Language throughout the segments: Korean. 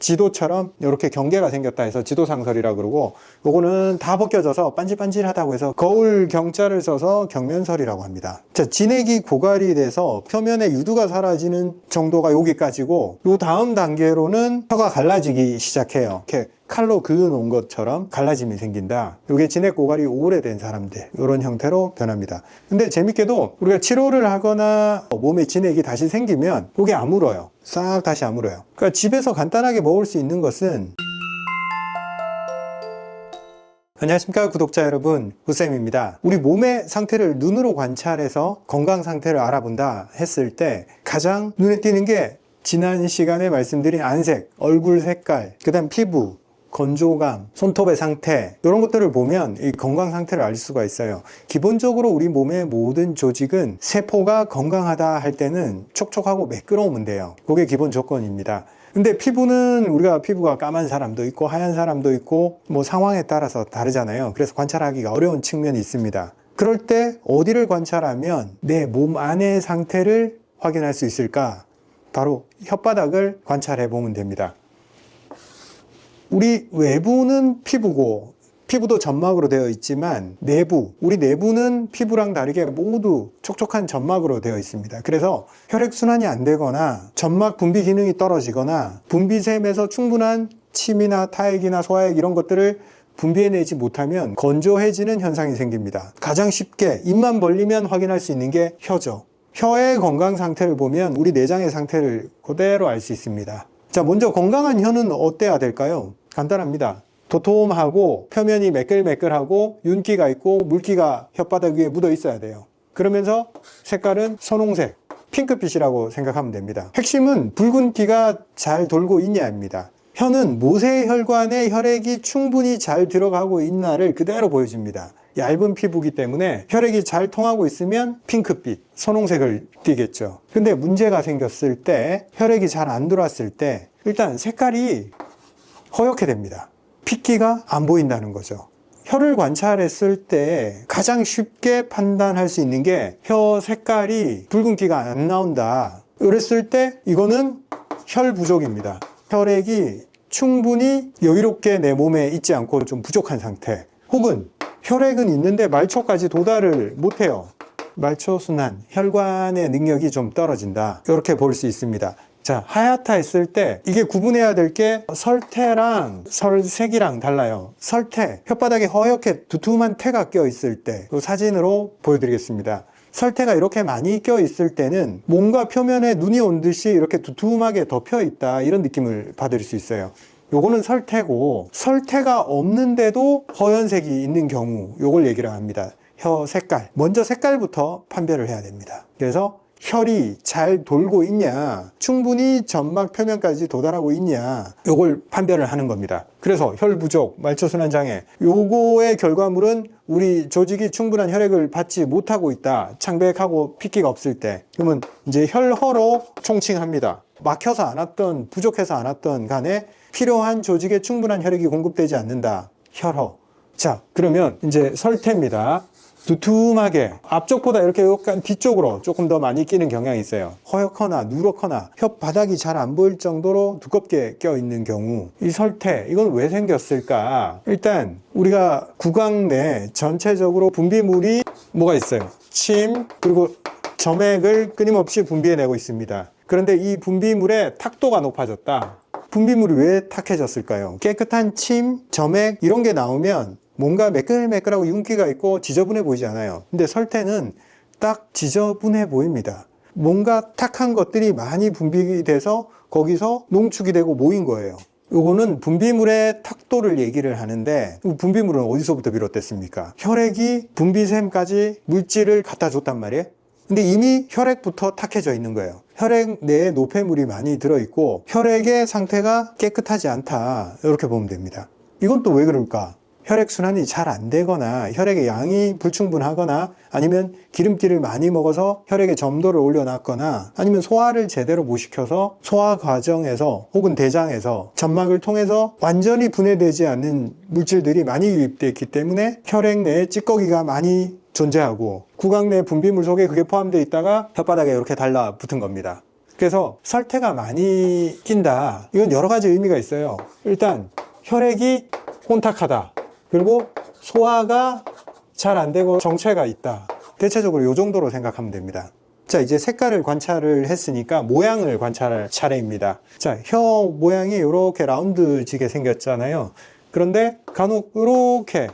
지도처럼 이렇게 경계가 생겼다 해서 지도상설이라고 그러고, 요거는 다 벗겨져서 반질반질하다고 해서 거울 경자를 써서 경면설이라고 합니다. 자, 진액이 고갈이 돼서 표면에 유두가 사라지는 정도가 여기까지고, 요 다음 단계로는 혀가 갈라지기 시작해요. 이렇게 칼로 그어 놓은 것처럼 갈라짐이 생긴다. 이게 진액 고갈이 오래된 사람들, 이런 형태로 변합니다. 근데 재밌게도 우리가 치료를 하거나 몸에 진액이 다시 생기면 이게 아물어요. 싹 다시 아물어요. 그러니까 집에서 간단하게 먹을 수 있는 것은, 안녕하십니까 구독자 여러분, 구쌤입니다. 우리 몸의 상태를 눈으로 관찰해서 건강 상태를 알아본다 했을 때 가장 눈에 띄는 게 지난 시간에 말씀드린 안색, 얼굴 색깔, 그 다음 피부, 건조감, 손톱의 상태, 이런 것들을 보면 이 건강 상태를 알 수가 있어요. 기본적으로 우리 몸의 모든 조직은 세포가 건강하다 할 때는 촉촉하고 매끄러우면 돼요. 그게 기본 조건입니다. 근데 피부는 우리가 피부가 까만 사람도 있고 하얀 사람도 있고 뭐 상황에 따라서 다르잖아요. 그래서 관찰하기가 어려운 측면이 있습니다. 그럴 때 어디를 관찰하면 내 몸 안의 상태를 확인할 수 있을까? 바로 혓바닥을 관찰해 보면 됩니다. 우리 외부는 피부고, 피부도 점막으로 되어 있지만 내부, 우리 내부는 피부랑 다르게 모두 촉촉한 점막으로 되어 있습니다. 그래서 혈액순환이 안 되거나 점막 분비 기능이 떨어지거나 분비샘에서 충분한 침이나 타액이나 소화액 이런 것들을 분비해내지 못하면 건조해지는 현상이 생깁니다. 가장 쉽게 입만 벌리면 확인할 수 있는 게 혀죠. 혀의 건강 상태를 보면 우리 내장의 상태를 그대로 알 수 있습니다. 자, 먼저 건강한 혀는 어때야 될까요? 간단합니다. 도톰하고 표면이 매끌매끌하고 윤기가 있고 물기가 혓바닥 위에 묻어 있어야 돼요. 그러면서 색깔은 선홍색, 핑크빛이라고 생각하면 됩니다. 핵심은 붉은기가 잘 돌고 있냐입니다. 혀는 모세혈관에 혈액이 충분히 잘 들어가고 있나를 그대로 보여줍니다. 얇은 피부이기 때문에 혈액이 잘 통하고 있으면 핑크빛, 선홍색을 띠겠죠. 근데 문제가 생겼을 때, 혈액이 잘 안 들어왔을 때 일단 색깔이 허옇게 됩니다. 핏기가 안 보인다는 거죠. 혀를 관찰했을 때 가장 쉽게 판단할 수 있는 게 혀 색깔이 붉은기가 안 나온다. 그랬을 때 이거는 혈 부족입니다. 혈액이 충분히 여유롭게 내 몸에 있지 않고 좀 부족한 상태. 혹은 혈액은 있는데 말초까지 도달을 못해요. 말초순환, 혈관의 능력이 좀 떨어진다. 이렇게 볼 수 있습니다. 자, 하얗다 했을 때 이게 구분해야 될 게 설태랑 설색이랑 달라요. 설태, 혓바닥에 허옇게 두툼한 태가 껴 있을 때, 그 사진으로 보여드리겠습니다. 설태가 이렇게 많이 껴 있을 때는 뭔가 표면에 눈이 온 듯이 이렇게 두툼하게 덮여 있다, 이런 느낌을 받을 수 있어요. 요거는 설태고, 설태가 없는데도 허연색이 있는 경우, 요걸 얘기를 합니다. 혀 색깔. 먼저 색깔부터 판별을 해야 됩니다. 그래서 혈이 잘 돌고 있냐, 충분히 점막 표면까지 도달하고 있냐, 요걸 판별을 하는 겁니다. 그래서 혈 부족, 말초순환 장애, 요거의 결과물은 우리 조직이 충분한 혈액을 받지 못하고 있다, 창백하고 핏기가 없을 때, 그러면 이제 혈허로 총칭합니다. 막혀서 안 왔던, 부족해서 안 왔던 간에 필요한 조직에 충분한 혈액이 공급되지 않는다, 혈허. 자, 그러면 이제 설태입니다. 두툼하게 앞쪽보다 이렇게 약간 뒤쪽으로 조금 더 많이 끼는 경향이 있어요. 허옇거나 누렇거나 혓바닥이 잘 안 보일 정도로 두껍게 껴 있는 경우, 이 설태, 이건 왜 생겼을까? 일단 우리가 구강 내 전체적으로 분비물이 뭐가 있어요? 침, 그리고 점액을 끊임없이 분비해내고 있습니다. 그런데 이 분비물의 탁도가 높아졌다. 분비물이 왜 탁해졌을까요? 깨끗한 침, 점액 이런 게 나오면 뭔가 매끌매끌하고 윤기가 있고 지저분해 보이지 않아요. 근데 설태는 딱 지저분해 보입니다. 뭔가 탁한 것들이 많이 분비돼서 거기서 농축이 되고 모인 거예요. 요거는 분비물의 탁도를 얘기를 하는데, 분비물은 어디서부터 비롯됐습니까? 혈액이 분비샘까지 물질을 갖다 줬단 말이에요. 근데 이미 혈액부터 탁해져 있는 거예요. 혈액 내에 노폐물이 많이 들어있고 혈액의 상태가 깨끗하지 않다, 이렇게 보면 됩니다. 이건 또 왜 그럴까? 혈액순환이 잘 안 되거나 혈액의 양이 불충분하거나 아니면 기름기를 많이 먹어서 혈액의 점도를 올려놨거나 아니면 소화를 제대로 못 시켜서 소화 과정에서 혹은 대장에서 점막을 통해서 완전히 분해되지 않는 물질들이 많이 유입되어 있기 때문에 혈액 내에 찌꺼기가 많이 존재하고 구강 내 분비물 속에 그게 포함되어 있다가 혓바닥에 이렇게 달라붙은 겁니다. 그래서 설태가 많이 낀다. 이건 여러 가지 의미가 있어요. 일단 혈액이 혼탁하다. 그리고 소화가 잘 안 되고 정체가 있다. 대체적으로 이 정도로 생각하면 됩니다. 자, 이제 색깔을 관찰을 했으니까 모양을 관찰할 차례입니다. 자, 혀 모양이 이렇게 라운드지게 생겼잖아요. 그런데 간혹 이렇게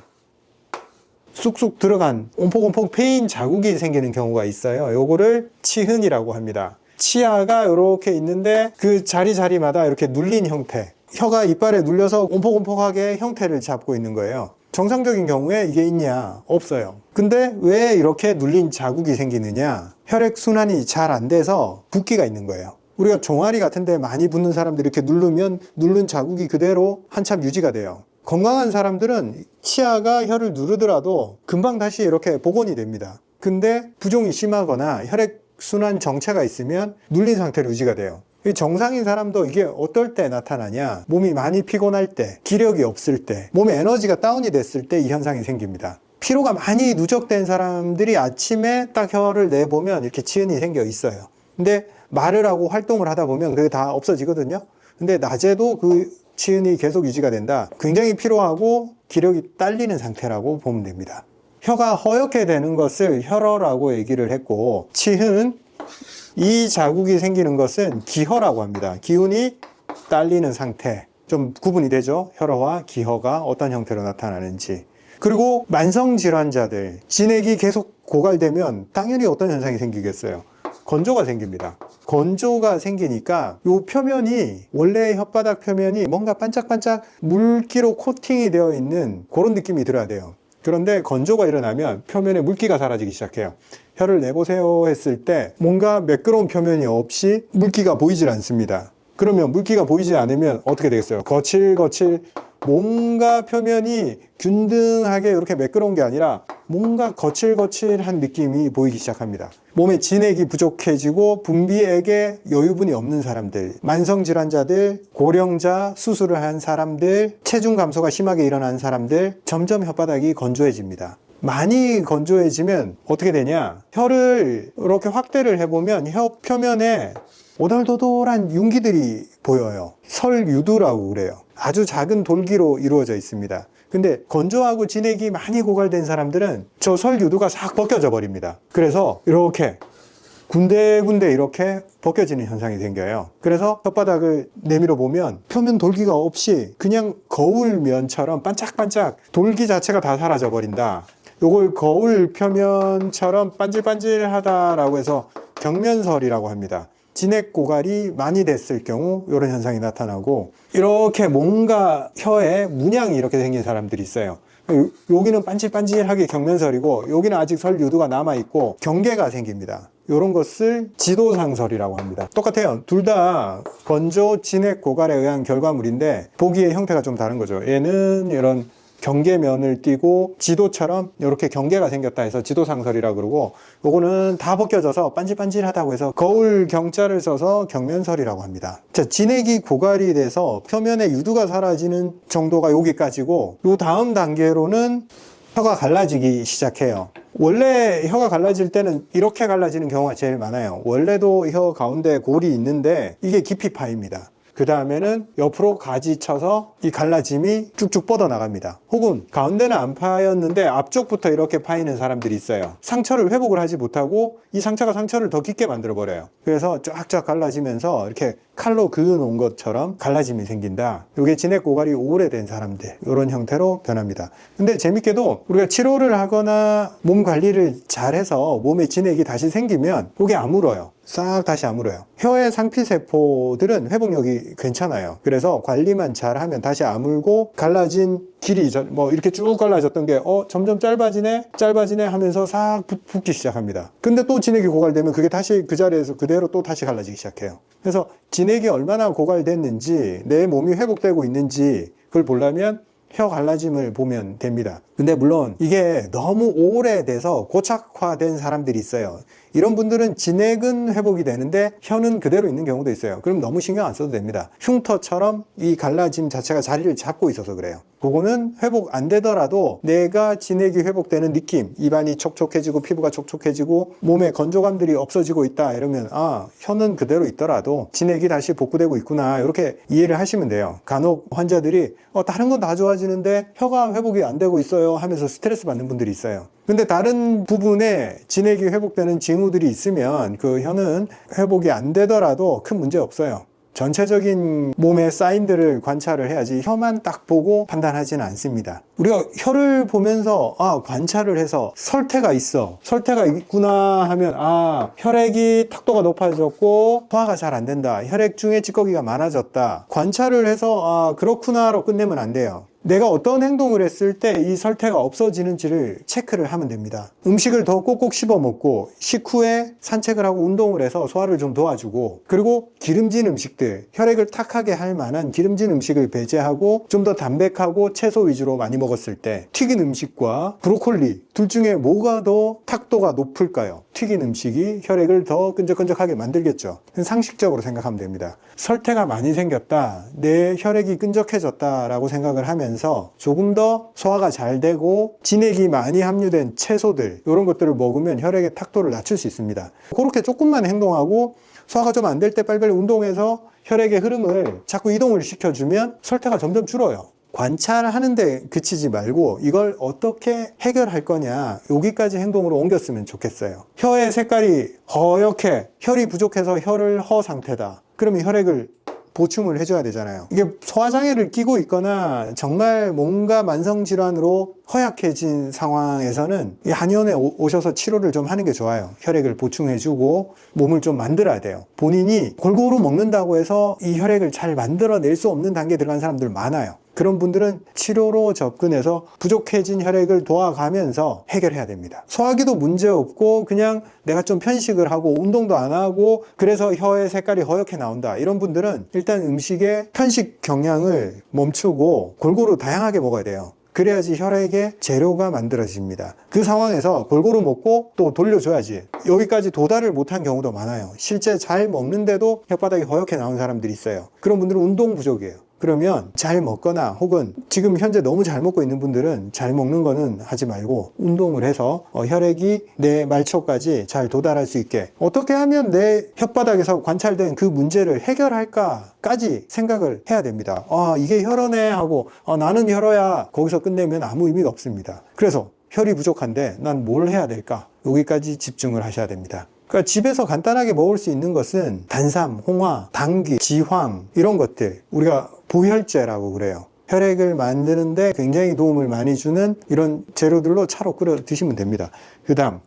쑥쑥 들어간 옴폭옴폭 패인 자국이 생기는 경우가 있어요. 요거를 치흔이라고 합니다. 치아가 이렇게 있는데 그 자리자리마다 이렇게 눌린 형태, 혀가 이빨에 눌려서 옴폭옴폭하게 형태를 잡고 있는 거예요. 정상적인 경우에 이게 있냐? 없어요. 근데 왜 이렇게 눌린 자국이 생기느냐? 혈액순환이 잘 안 돼서 붓기가 있는 거예요. 우리가 종아리 같은 데 많이 붓는 사람들이 이렇게 누르면 누른 자국이 그대로 한참 유지가 돼요. 건강한 사람들은 치아가 혀를 누르더라도 금방 다시 이렇게 복원이 됩니다. 근데 부종이 심하거나 혈액순환 정체가 있으면 눌린 상태로 유지가 돼요. 정상인 사람도 이게 어떨 때 나타나냐? 몸이 많이 피곤할 때, 기력이 없을 때, 몸에 에너지가 다운이 됐을 때 이 현상이 생깁니다. 피로가 많이 누적된 사람들이 아침에 딱 혀를 내보면 이렇게 치흔이 생겨 있어요. 근데 말을 하고 활동을 하다 보면 그게 다 없어지거든요. 근데 낮에도 그 치흔이 계속 유지가 된다. 굉장히 피로하고 기력이 딸리는 상태라고 보면 됩니다. 혀가 허옇게 되는 것을 혈어라고 얘기를 했고, 치흔, 이 자국이 생기는 것은 기허라고 합니다. 기운이 딸리는 상태. 좀 구분이 되죠? 혈어와 기허가 어떤 형태로 나타나는지. 그리고 만성질환자들, 진액이 계속 고갈되면 당연히 어떤 현상이 생기겠어요? 건조가 생깁니다. 건조가 생기니까 이 표면이, 원래 혓바닥 표면이 뭔가 반짝반짝 물기로 코팅이 되어 있는 그런 느낌이 들어야 돼요. 그런데 건조가 일어나면 표면에 물기가 사라지기 시작해요. 혀를 내보세요 했을 때 뭔가 매끄러운 표면이 없이 물기가 보이질 않습니다. 그러면 물기가 보이지 않으면 어떻게 되겠어요? 거칠거칠, 뭔가 표면이 균등하게 이렇게 매끄러운 게 아니라 뭔가 거칠거칠한 느낌이 보이기 시작합니다. 몸에 진액이 부족해지고 분비액에 여유분이 없는 사람들, 만성질환자들, 고령자, 수술을 한 사람들, 체중 감소가 심하게 일어난 사람들, 점점 혓바닥이 건조해집니다. 많이 건조해지면 어떻게 되냐? 혀를 이렇게 확대를 해보면 혀 표면에 오돌도돌한 윤기들이 보여요. 설유두라고 그래요. 아주 작은 돌기로 이루어져 있습니다. 근데 건조하고 진액이 많이 고갈된 사람들은 저 설유두가 싹 벗겨져 버립니다. 그래서 이렇게 군데군데 이렇게 벗겨지는 현상이 생겨요. 그래서 혓바닥을 내밀어 보면 표면 돌기가 없이 그냥 거울면처럼 반짝반짝, 돌기 자체가 다 사라져 버린다. 요걸 거울 표면처럼 반질반질하다라고 해서 경면설이라고 합니다. 진액 고갈이 많이 됐을 경우 이런 현상이 나타나고, 이렇게 뭔가 혀에 문양이 이렇게 생긴 사람들이 있어요. 여기는 반질반질하게 경면설이고 여기는 아직 설유두가 남아있고 경계가 생깁니다. 이런 것을 지도상설이라고 합니다. 똑같아요. 둘 다 건조 진액 고갈에 의한 결과물인데 보기의 형태가 좀 다른 거죠. 얘는 이런 경계면을 띄고 지도처럼 이렇게 경계가 생겼다 해서 지도상설이라고 그러고, 요거는 다 벗겨져서 반질반질하다고 해서 거울 경자를 써서 경면설이라고 합니다. 자, 진액이 고갈이 돼서 표면에 유두가 사라지는 정도가 여기까지고, 요 다음 단계로는 혀가 갈라지기 시작해요. 원래 혀가 갈라질 때는 이렇게 갈라지는 경우가 제일 많아요. 원래도 혀 가운데 골이 있는데 이게 깊이 파입니다. 그 다음에는 옆으로 가지 쳐서 이 갈라짐이 쭉쭉 뻗어나갑니다. 혹은 가운데는 안 파였는데 앞쪽부터 이렇게 파이는 사람들이 있어요. 상처를 회복을 하지 못하고 이 상처가 상처를 더 깊게 만들어버려요. 그래서 쫙쫙 갈라지면서 이렇게 칼로 그어놓은 것처럼 갈라짐이 생긴다. 이게 진액 고갈이 오래된 사람들, 이런 형태로 변합니다. 근데 재밌게도 우리가 치료를 하거나 몸 관리를 잘해서 몸에 진액이 다시 생기면 이게 아물어요. 싹 다시 아물어요. 혀의 상피세포들은 회복력이 괜찮아요. 그래서 관리만 잘하면 다시 아물고, 갈라진 길이 뭐 이렇게 쭉 갈라졌던 게 점점 짧아지네 하면서 싹 붓기 시작합니다. 근데 또 진액이 고갈되면 그게 다시 그 자리에서 그대로 또 다시 갈라지기 시작해요. 그래서 진액이 얼마나 고갈됐는지, 내 몸이 회복되고 있는지 그걸 보려면 혀 갈라짐을 보면 됩니다. 근데 물론 이게 너무 오래돼서 고착화된 사람들이 있어요. 이런 분들은 진액은 회복이 되는데 혀는 그대로 있는 경우도 있어요. 그럼 너무 신경 안 써도 됩니다. 흉터처럼 이 갈라짐 자체가 자리를 잡고 있어서 그래요. 그거는 회복 안 되더라도 내가 진액이 회복되는 느낌, 입안이 촉촉해지고 피부가 촉촉해지고 몸에 건조감들이 없어지고 있다 이러면 아, 혀는 그대로 있더라도 진액이 다시 복구되고 있구나 이렇게 이해를 하시면 돼요. 간혹 환자들이 다른 건 다 좋아지는데 혀가 회복이 안 되고 있어요 하면서 스트레스 받는 분들이 있어요. 근데 다른 부분에 진액이 회복되는 징후들이 있으면 그 혀는 회복이 안 되더라도 큰 문제 없어요. 전체적인 몸의 사인들을 관찰을 해야지 혀만 딱 보고 판단하지는 않습니다. 우리가 혀를 보면서 관찰을 해서 설태가 있구나 하면 혈액이 탁도가 높아졌고 소화가 잘 안 된다, 혈액 중에 찌꺼기가 많아졌다, 관찰을 해서 그렇구나로 끝내면 안 돼요. 내가 어떤 행동을 했을 때 이 설태가 없어지는지를 체크를 하면 됩니다. 음식을 더 꼭꼭 씹어 먹고 식후에 산책을 하고 운동을 해서 소화를 좀 도와주고, 그리고 기름진 음식들, 혈액을 탁하게 할 만한 기름진 음식을 배제하고 좀 더 담백하고 채소 위주로 많이 먹었을 때 튀긴 음식과 브로콜리 둘 중에 뭐가 더 탁도가 높을까요? 튀긴 음식이 혈액을 더 끈적끈적하게 만들겠죠. 상식적으로 생각하면 됩니다. 설태가 많이 생겼다, 내 혈액이 끈적해졌다라고 생각을 하면서 조금 더 소화가 잘 되고 진액이 많이 함유된 채소들 이런 것들을 먹으면 혈액의 탁도를 낮출 수 있습니다. 그렇게 조금만 행동하고 소화가 좀 안 될 때 빨리빨리 운동해서 혈액의 흐름을 자꾸 이동을 시켜주면 설태가 점점 줄어요. 관찰하는데 그치지 말고 이걸 어떻게 해결할 거냐, 여기까지 행동으로 옮겼으면 좋겠어요. 혀의 색깔이 허옇게 혈이 부족해서 혀를 허 상태다, 그러면 혈액을 보충을 해줘야 되잖아요. 이게 소화장애를 끼고 있거나 정말 뭔가 만성질환으로 허약해진 상황에서는 한의원에 오셔서 치료를 좀 하는 게 좋아요. 혈액을 보충해주고 몸을 좀 만들어야 돼요. 본인이 골고루 먹는다고 해서 이 혈액을 잘 만들어낼 수 없는 단계에 들어간 사람들 많아요. 그런 분들은 치료로 접근해서 부족해진 혈액을 도와가면서 해결해야 됩니다. 소화기도 문제 없고 그냥 내가 좀 편식을 하고 운동도 안 하고 그래서 혀의 색깔이 허옇게 나온다, 이런 분들은 일단 음식의 편식 경향을 멈추고 골고루 다양하게 먹어야 돼요. 그래야지 혈액의 재료가 만들어집니다. 그 상황에서 골고루 먹고 또 돌려줘야지. 여기까지 도달을 못한 경우도 많아요. 실제 잘 먹는데도 혓바닥이 허옇게 나온 사람들이 있어요. 그런 분들은 운동 부족이에요. 그러면 잘 먹거나 혹은 지금 현재 너무 잘 먹고 있는 분들은 잘 먹는 거는 하지 말고 운동을 해서 혈액이 내 말초까지 잘 도달할 수 있게 어떻게 하면 내 혓바닥에서 관찰된 그 문제를 해결할까까지 생각을 해야 됩니다. 이게 혈어네 하고 나는 혈어야 거기서 끝내면 아무 의미가 없습니다. 그래서 혈이 부족한데 난 뭘 해야 될까? 여기까지 집중을 하셔야 됩니다. 그러니까 집에서 간단하게 먹을 수 있는 것은 단삼, 홍화, 당귀, 지황 이런 것들, 우리가 보혈제라고 그래요. 혈액을 만드는데 굉장히 도움을 많이 주는 이런 재료들로 차로 끓여 드시면 됩니다. 그 다음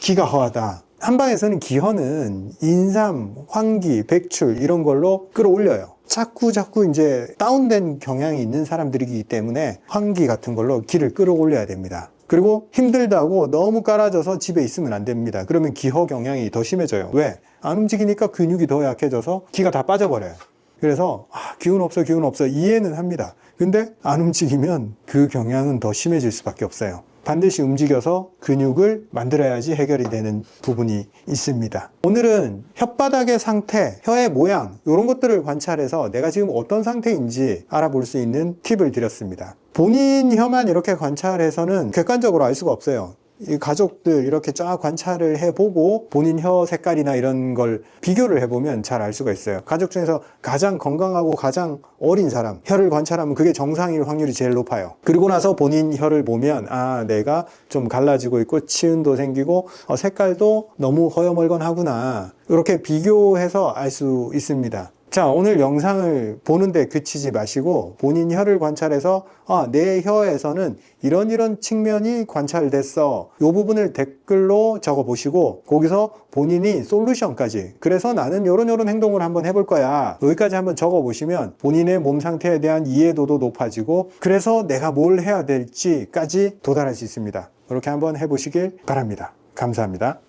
기가 허하다. 한방에서는 기허는 인삼, 황기, 백출 이런 걸로 끌어올려요. 자꾸 이제 다운된 경향이 있는 사람들이기 때문에 황기 같은 걸로 기를 끌어올려야 됩니다. 그리고 힘들다고 너무 깔아져서 집에 있으면 안 됩니다. 그러면 기허 경향이 더 심해져요. 왜? 안 움직이니까 근육이 더 약해져서 기가 다 빠져버려요. 그래서 기운 없어 이해는 합니다. 근데 안 움직이면 그 경향은 더 심해질 수밖에 없어요. 반드시 움직여서 근육을 만들어야지 해결이 되는 부분이 있습니다. 오늘은 혓바닥의 상태, 혀의 모양 이런 것들을 관찰해서 내가 지금 어떤 상태인지 알아볼 수 있는 팁을 드렸습니다. 본인 혀만 이렇게 관찰해서는 객관적으로 알 수가 없어요. 이 가족들 이렇게 쫙 관찰을 해보고 본인 혀 색깔이나 이런 걸 비교를 해보면 잘 알 수가 있어요. 가족 중에서 가장 건강하고 가장 어린 사람 혀를 관찰하면 그게 정상일 확률이 제일 높아요. 그리고 나서 본인 혀를 보면 내가 좀 갈라지고 있고 치은도 생기고 색깔도 너무 허여멀건하구나, 이렇게 비교해서 알 수 있습니다. 자, 오늘 영상을 보는데 그치지 마시고 본인 혀를 관찰해서 내 혀에서는 이런 측면이 관찰됐어, 이 부분을 댓글로 적어 보시고 거기서 본인이 솔루션까지, 그래서 나는 요런 행동을 한번 해볼 거야, 여기까지 한번 적어 보시면 본인의 몸 상태에 대한 이해도도 높아지고 그래서 내가 뭘 해야 될지까지 도달할 수 있습니다. 이렇게 한번 해보시길 바랍니다. 감사합니다.